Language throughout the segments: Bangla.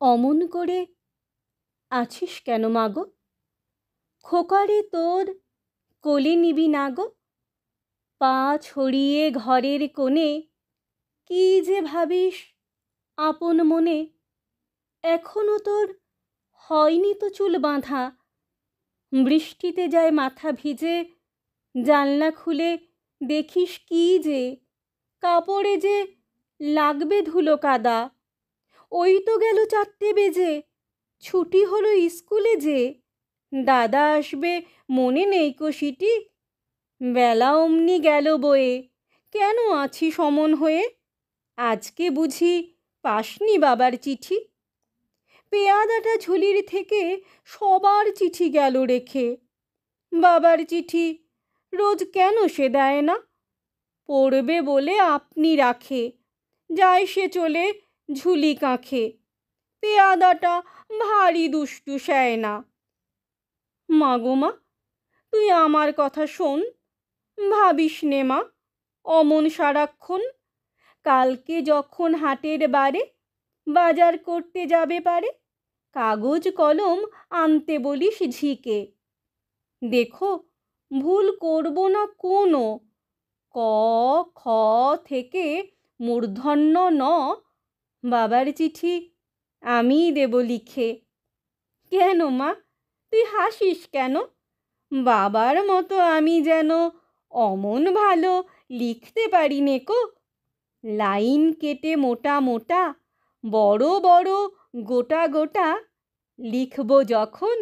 অমন করে আছিস কেন মাগো? খোকারে তোর কোলে নিবি না গো? পা ছড়িয়ে ঘরের কোণে কি যে ভাবিস আপন মনে। এখনো তোর হয়নি তো চুল বাঁধা, বৃষ্টিতে যায় মাথা ভিজে। জানলা খুলে দেখিস কি যে কাপড়ে যে লাগবে ধুলো কাদা। ওই তো গেল 4টে বেজে, ছুটি হলো স্কুলে যে। দাদা আসবে মনে নেই কো সিটি? বেলা অমনি গেল বয়ে, কেন আছিস অমন হয়ে? আজকে বুঝি পাসনি বাবার চিঠি? পেয়াদাটা ঝুলির থেকে সবার চিঠি গেল রেখে। বাবার চিঠি রোজ কেন সে দেয় না? পড়বে বলে আপনি রাখে, যায় সে চলে ঝুলি কাঁখে। পেয়াদাটা ভারী দুষ্টু না। মা গো মা, তুই আমার কথা শোন, ভাবিস নে মা অমন সারাক্ষণ। কালকে যখন হাটের বারে বাজার করতে যাবে পারে, কাগজ কলম আনতে বলিস ঝিকে। দেখো ভুল করব না কোনো, ক খ থেকে মূর্ধন্য ন বাবার চিঠি আমিই দেব লিখে। কেন মা, তুই হাসিস কেন? বাবার মতো আমি যেন অমন ভালো লিখতে পারি নেকো। লাইন কেটে মোটা মোটা, বড় বড় গোটা গোটা, লিখব যখন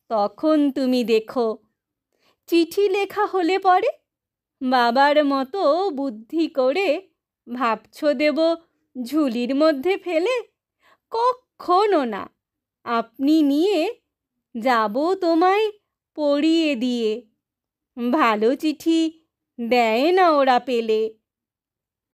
তখন তুমি দেখো। চিঠি লেখা হলে পরে বাবার মতো বুদ্ধি করে ভাবছ দেব ঝুলির মধ্যে ফেলে? কক্ষনো না, আপনি নিয়ে যাব তোমায় পড়িয়ে দিয়ে। ভালো চিঠি দেয় না ওরা পেলে।